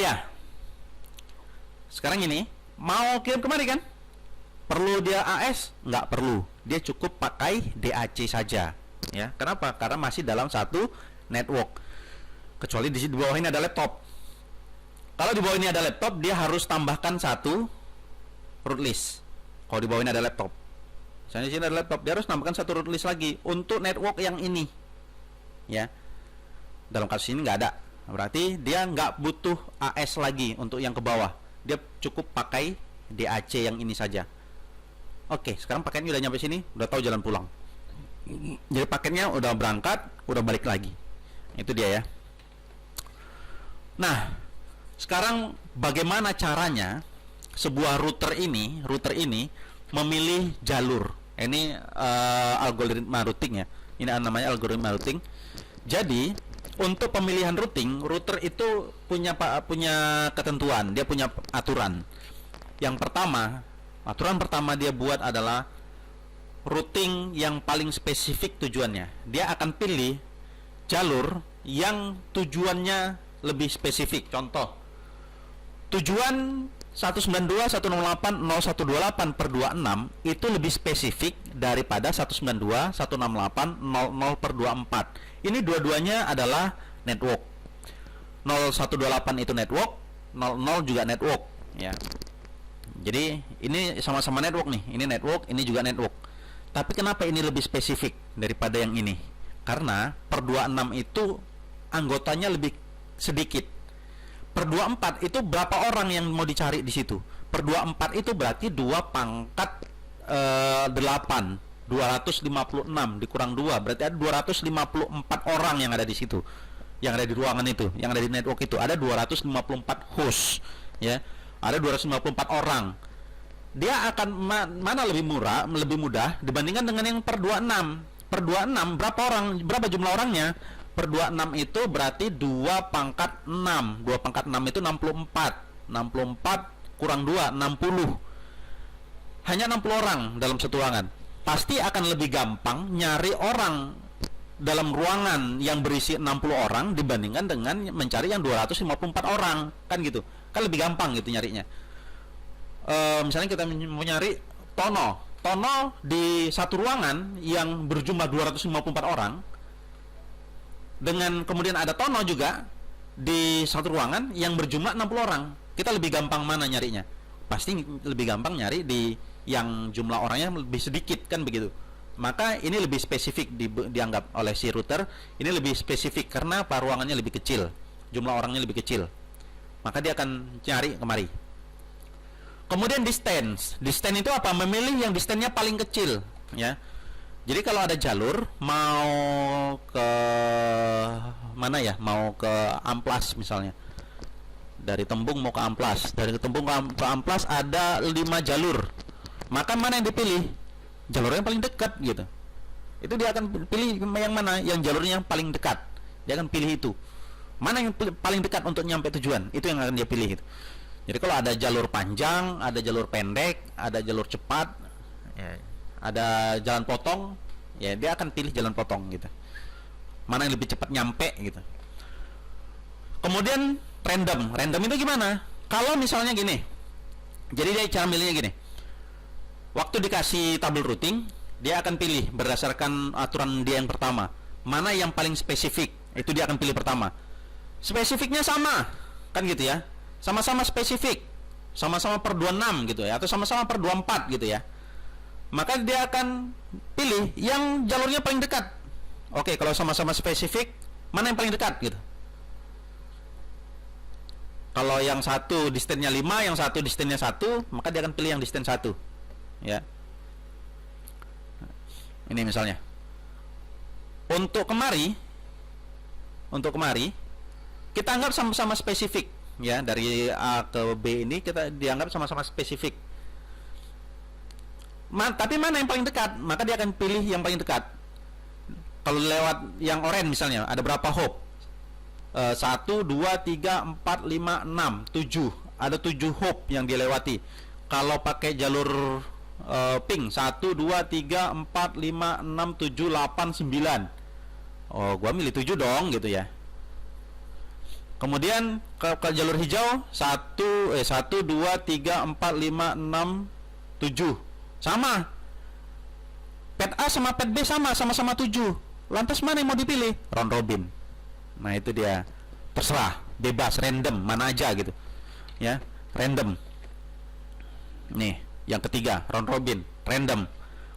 ini mau kirim kemari kan? Perlu dia AS? Nggak perlu. Dia cukup pakai DAC saja ya. Kenapa? Karena masih dalam satu network. Kecuali di bawah ini ada laptop. Kalau di bawah ini ada laptop, dia harus tambahkan satu root list. Kalau di bawah ini ada laptop, misalnya di sini ada laptop, dia harus nambahkan satu root list lagi untuk network yang ini ya. Dalam kasus ini nggak ada, berarti dia nggak butuh AS lagi untuk yang ke bawah. Dia cukup pakai DAC yang ini saja. Oke, sekarang paketnya udah nyampe sini, udah tahu jalan pulang. Jadi paketnya udah berangkat, udah balik lagi. Itu dia ya. Nah, sekarang bagaimana caranya sebuah router ini memilih jalur. Ini algoritma routing ya. Ini namanya algoritma routing. Jadi untuk pemilihan routing, router itu punya ketentuan, dia punya aturan. Aturan pertama dia buat adalah routing yang paling spesifik tujuannya. Dia akan pilih jalur yang tujuannya lebih spesifik. Contoh, tujuan 192.168.0.128/26 itu lebih spesifik daripada 192.168.00/24. Ini dua-duanya adalah network. 0128 itu network, 00 juga network ya. Jadi ini sama-sama network nih. Ini network, ini juga network. Tapi kenapa ini lebih spesifik daripada yang ini? Karena per 26 itu anggotanya lebih sedikit. Per 24 itu berapa orang yang mau dicari di situ? Per 24 itu berarti 2 pangkat 8, 256 dikurang 2, berarti ada 254 orang yang ada di situ. Yang ada di ruangan itu, yang ada di network itu ada 254 host ya. Ada 254 orang. Dia akan mana lebih murah, lebih mudah dibandingkan dengan yang per 26. Per 26 berapa orang, berapa jumlah orangnya? Per 26 itu berarti 2 pangkat 6. 2 pangkat 6 itu 64. 64 kurang 2, 60. Hanya 60 orang dalam satu ruangan. Pasti akan lebih gampang nyari orang dalam ruangan yang berisi 60 orang dibandingkan dengan mencari yang 254 orang. Kan gitu. Kan lebih gampang gitu nyarinya. Misalnya kita mau nyari Tono di satu ruangan yang berjumlah 254 orang, dengan kemudian ada Tono juga di satu ruangan yang berjumlah 60 orang. Kita lebih gampang mana nyarinya? Pasti lebih gampang nyari di yang jumlah orangnya lebih sedikit, kan begitu. maka ini lebih spesifik dianggap oleh si router. Ini lebih spesifik karena ruangannya lebih kecil, jumlah orangnya lebih kecil, maka dia akan cari kemari. Kemudian distance itu apa? Memilih yang distance-nya paling kecil, ya. Jadi kalau ada jalur mau ke mana ya, mau ke Amplas misalnya, dari Tembung mau ke Amplas, dari Tembung ke Amplas ada 5 jalur, maka mana yang dipilih? Jalur yang paling dekat gitu. Itu dia akan pilih yang mana, yang jalurnya paling dekat, dia akan pilih itu. Mana yang paling dekat untuk nyampe tujuan, itu yang akan dia pilih gitu. Jadi kalau ada jalur panjang, ada jalur pendek, ada jalur cepat, ya, ada jalan potong, ya dia akan pilih jalan potong gitu. Mana yang lebih cepat nyampe gitu. Kemudian random itu gimana? Kalau misalnya gini, jadi dia cara milihnya gini. Waktu dikasih tabel routing, dia akan pilih berdasarkan aturan dia yang pertama, mana yang paling spesifik, itu dia akan pilih pertama. Spesifiknya sama, kan gitu ya, sama-sama spesifik, sama-sama per 26 gitu ya, atau sama-sama per 24 gitu ya, maka dia akan pilih yang jalurnya paling dekat. Oke, kalau sama-sama spesifik, mana yang paling dekat gitu. Kalau yang satu distance-nya 5, yang satu distance-nya 1, maka dia akan pilih yang distance 1 ya. Ini misalnya untuk kemari kita anggap sama-sama spesifik ya, dari A ke B ini kita dianggap sama-sama spesifik. Tapi mana yang paling dekat, maka dia akan pilih yang paling dekat. Kalau lewat yang oranye misalnya, ada berapa hop? 1, 2, 3, 4, 5, 6, 7. Ada 7 hop yang dilewati. Kalau pakai jalur pink 1, 2, 3, 4, 5, 6, 7, 8, 9. Oh, gua milih 7 dong gitu ya. Kemudian ke jalur hijau 1, 2, 3, 4, 5, 6, 7. Sama. Pet A sama pet B sama-sama 7. Lantas mana yang mau dipilih? Round robin. Nah, itu dia. Terserah, bebas, random, mana aja gitu. Ya, random. Nih, yang ketiga, round robin, random.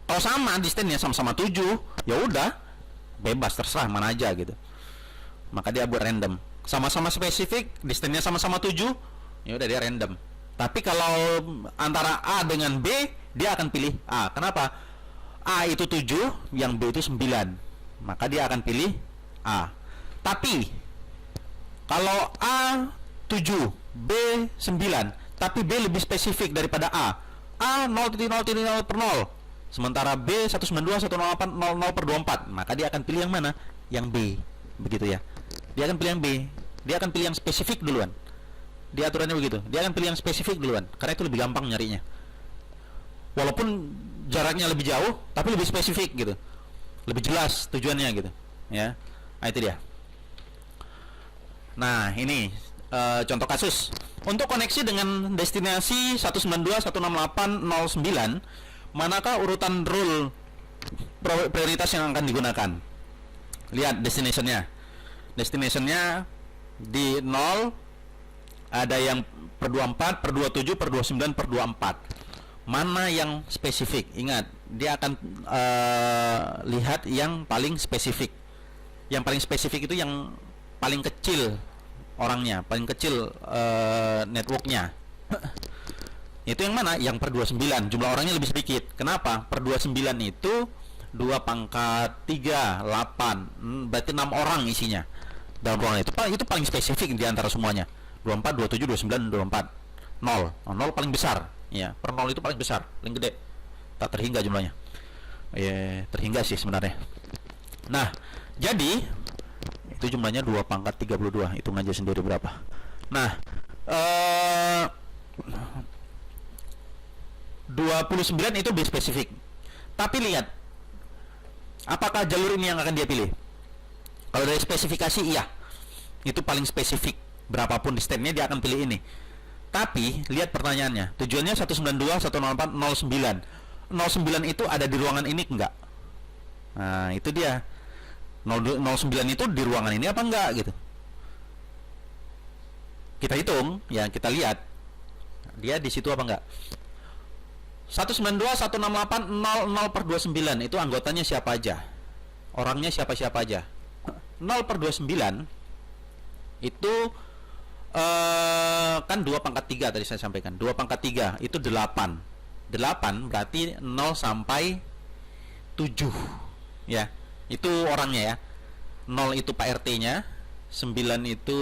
Kalau sama distance-nya sama-sama 7, ya udah, bebas, terserah mana aja gitu. Maka dia buat random. Sama-sama spesifik, distance-nya sama-sama 7, ya udah dia random. Tapi kalau antara A dengan B, dia akan pilih A. Kenapa? A itu 7, yang B itu 9. Maka dia akan pilih A. Tapi kalau A 7, B 9, tapi B lebih spesifik daripada A. A 0.0.0 per 0, sementara B 192.108.00 per 24, maka dia akan pilih yang mana? Yang B. Begitu ya. Dia akan pilih yang B. Dia akan pilih yang spesifik duluan. Dia aturannya begitu. Dia akan pilih yang spesifik duluan, karena itu lebih gampang nyarinya. Walaupun jaraknya lebih jauh, tapi lebih spesifik gitu. Lebih jelas tujuannya gitu, ya. Nah, itu dia. Nah, ini contoh kasus. Untuk koneksi dengan destinasi 192.168.09, manakah urutan rule prioritas yang akan digunakan? Lihat destination-nya. Destination-nya di 0, ada yang per 24, per 27, per 29, per 24. Mana yang spesifik? Ingat, dia akan lihat yang paling spesifik. Yang paling spesifik itu yang paling kecil orangnya, paling kecil networknya. Itu yang mana? Yang per 29, jumlah orangnya lebih sedikit. Kenapa? Per 29 itu 2 pangkat 3, 8, berarti 6 orang isinya dalam ruangan itu. Itu paling spesifik di antara semuanya. 24, 27, 29, 24. 0. 0 paling besar. Ya, per 0 itu paling besar, paling gede. Tak terhingga jumlahnya. Terhingga sih sebenarnya. Nah, jadi itu jumlahnya 2 pangkat 32. Hitung aja sendiri berapa. Nah, 29 itu lebih spesifik. Tapi lihat, apakah jalur ini yang akan dia pilih? Kalau dari spesifikasi, iya, itu paling spesifik. Berapapun distance-nya dia akan pilih ini. Tapi lihat pertanyaannya, tujuannya 192.168.09. 09 itu ada di ruangan ini enggak? Nah, itu dia. 09 itu di ruangan ini apa enggak gitu. Kita hitung, ya kita lihat dia di situ apa enggak. 192.168.00/29 itu anggotanya siapa aja, orangnya siapa-siapa aja. 0/29 itu kan 2 pangkat 3 tadi saya sampaikan. 2 pangkat 3 itu 8. 8 berarti 0 sampai 7 ya. Itu orangnya ya. 0 itu Pak RT-nya, 9 itu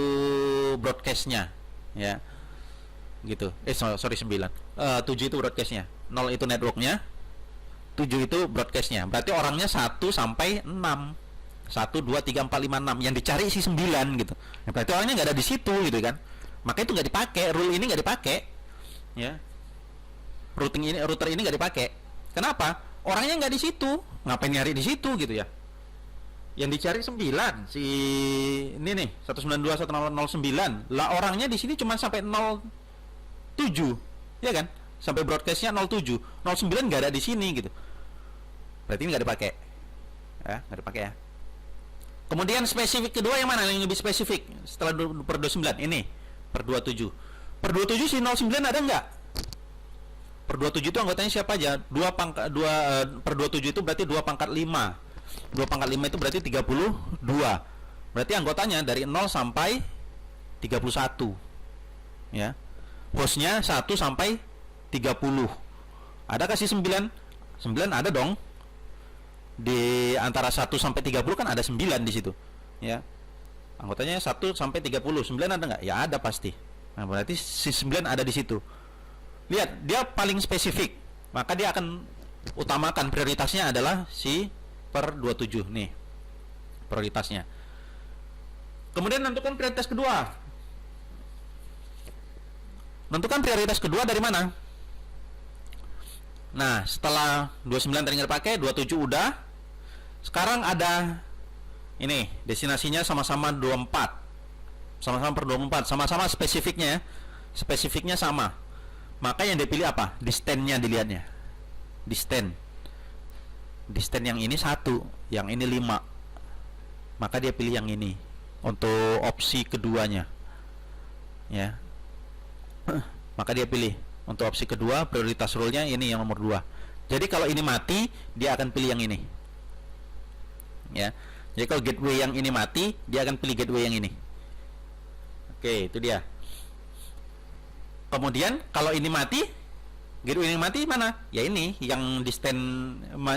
broadcast-nya ya. Gitu. Sorry 9. 7 itu broadcast-nya. 0 itu network-nya. 7 itu broadcast-nya. Berarti orangnya 1 sampai 6. 1 2 3 4 5 6. Yang dicari isi 9 gitu. Ya, berarti orangnya nggak ada di situ gitu kan. Maka itu nggak dipakai, rule ini nggak dipakai. Ya. Router ini nggak dipakai. Kenapa? Orangnya nggak di situ. Ngapain nyari di situ gitu ya? Yang dicari 9 si ini nih 192.1.009. Lah orangnya di sini cuma sampai 07. Ya kan? Sampai broadcastnya 07. 09 nggak ada di sini gitu. Berarti ini nggak dipakai. Ya, nggak dipakai ya. Kemudian spesifik kedua yang mana yang lebih spesifik setelah per 29 ini per 27. Per 27 si 09 ada nggak? Per 27 itu anggotanya siapa aja? 2 per 27 itu berarti 2 pangkat 5. 2 pangkat 5 itu berarti 32. Berarti anggotanya dari 0 sampai 31. Ya. Hostnya 1 sampai 30. Ada kasih 9? 9 ada dong. Di antara 1 sampai 30 kan ada 9 di situ. Ya. Anggotanya 1 sampai 30. 9 ada nggak? Ya ada pasti. Nah, berarti si 9 ada di situ. Lihat, dia paling spesifik. Maka dia akan utamakan prioritasnya adalah si per 27 nih. Prioritasnya. Kemudian tentukan prioritas kedua. Tentukan prioritas kedua dari mana? Nah, setelah 29 tadi nggak dipakai, 27 udah. Sekarang ada ini, destinasinya sama-sama 24. Sama-sama per 24, sama-sama spesifiknya ya. Spesifiknya sama. Maka yang dipilih apa? Distance-nya dilihatnya. Distance. Distance yang ini 1, yang ini 5. Maka dia pilih yang ini untuk opsi keduanya. Ya. Maka dia pilih untuk opsi kedua, prioritas rule-nya ini yang nomor 2. Jadi kalau ini mati, dia akan pilih yang ini. Ya. Jadi kalau gateway yang ini mati, dia akan pilih gateway yang ini. Oke, itu dia. Kemudian kalau ini mati, gateway yang mati mana? Ya ini, yang distance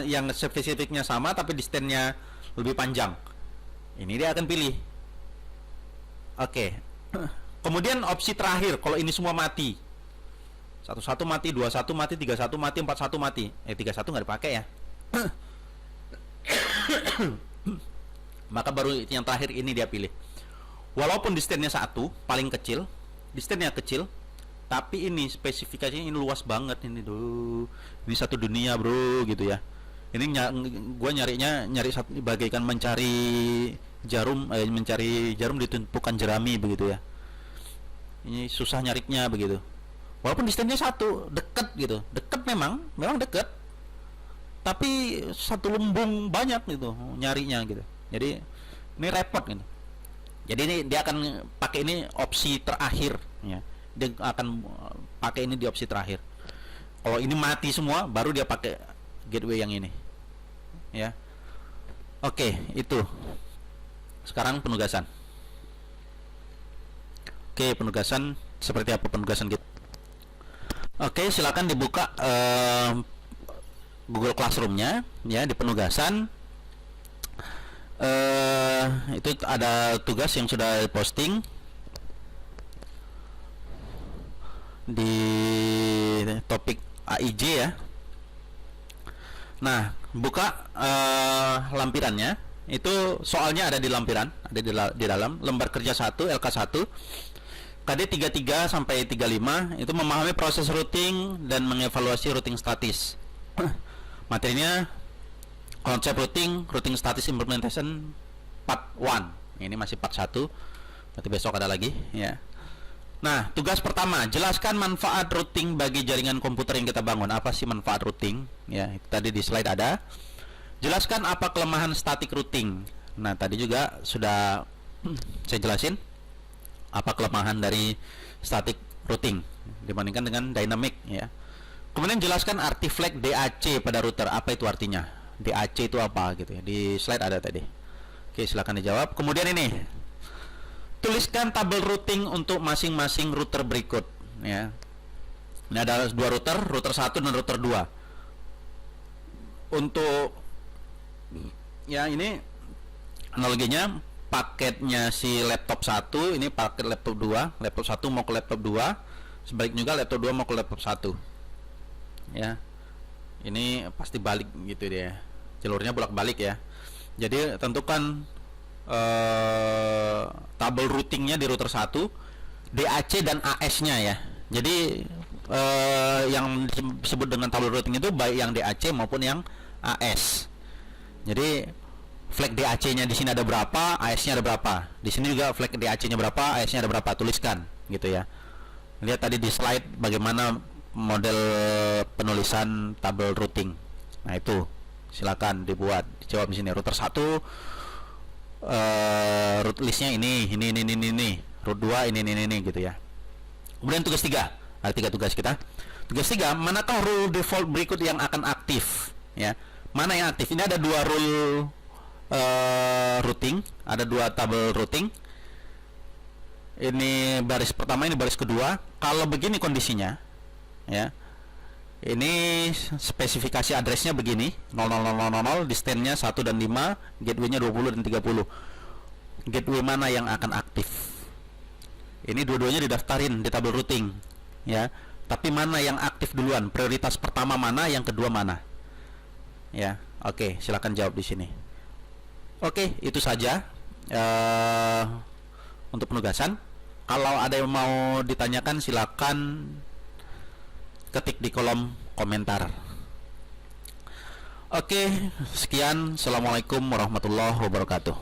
yang spesifiknya sama tapi distance-nya lebih panjang. Ini dia akan pilih. Oke. Kemudian opsi terakhir, kalau ini semua mati. 11 mati, 21 mati, 31 mati, 41 mati. 31 nggak dipakai ya. Maka baru yang terakhir ini dia pilih. Walaupun distance-nya 1, paling kecil, distance-nya kecil, tapi ini spesifikasinya ini luas banget ini tuh. Ini satu dunia, bro, gitu ya. Ini gua nyari bagaikan mencari jarum di tumpukan jerami begitu ya. Ini susah nyariknya begitu. Walaupun distance-nya 1, deket gitu. Deket memang deket. Tapi satu lembung banyak gitu nyarinya gitu. Jadi ini repot gitu. Jadi ini dia akan pakai ini opsi terakhir ya. Dia akan pakai ini di opsi terakhir. Kalau ini mati semua, baru dia pakai gateway yang ini. Ya. Oke, itu. Sekarang penugasan. Oke, penugasan seperti apa penugasan kita? Oke, silakan dibuka Google Classroom-nya ya di penugasan. Itu ada tugas yang sudah posting di topik AIJ ya. Nah, buka lampirannya. Itu soalnya ada di lampiran, ada di dalam lembar kerja 1 LK1 KD 33 sampai 35 itu memahami proses routing dan mengevaluasi routing statis. Materinya konsep routing statis implementation part 1. Ini masih part 1. Berarti besok ada lagi ya. Nah, tugas pertama, jelaskan manfaat routing bagi jaringan komputer yang kita bangun. Apa sih manfaat routing? Ya, itu tadi di slide ada. Jelaskan apa kelemahan static routing. Nah, tadi juga sudah saya jelasin apa kelemahan dari static routing dibandingkan dengan dynamic ya. Kemudian jelaskan arti flag DAC pada router. Apa itu artinya? DAC itu apa gitu ya? Di slide ada tadi. Oke, silakan dijawab. Kemudian ini, tuliskan tabel routing untuk masing-masing router berikut. Ya, ini ada dua router, router 1 dan router 2. Untuk ya ini analoginya paketnya si laptop 1, ini paket laptop 2, laptop 1 mau ke laptop 2, sebaliknya juga laptop 2 mau ke laptop 1. Ya, ini pasti balik gitu dia, jalurnya bolak-balik ya. Jadi tentukan tabel routingnya di router 1, DAC dan AS nya ya. Jadi yang disebut dengan tabel routing itu baik yang DAC maupun yang AS. Jadi flag DAC nya di sini ada berapa, AS nya ada berapa. Di sini juga flag DAC nya berapa, AS nya ada berapa, tuliskan gitu ya. Lihat tadi di slide bagaimana model penulisan tabel routing. Nah itu silakan dibuat, dijawab di sini. Router 1 root listnya ini, root 2 ini gitu ya. Kemudian tugas 3, ada 3 tugas kita. Tugas 3, manakah rule default berikut yang akan aktif ya? Mana yang aktif? Ini ada 2 rule routing, ada 2 tabel routing. Ini baris pertama, ini baris kedua. Kalau begini kondisinya ya, ini spesifikasi addressnya begini, 00000, distance-nya 1 dan 5, gateway-nya 20 dan 30. Gateway mana yang akan aktif? Ini dua-duanya didaftarin di tabel routing ya, tapi mana yang aktif duluan? Prioritas pertama mana, yang kedua mana ya? Oke, silakan jawab di sini. Oke, itu saja untuk penugasan. Kalau ada yang mau ditanyakan silakan ketik di kolom komentar. Oke, sekian. Assalamualaikum warahmatullahi wabarakatuh.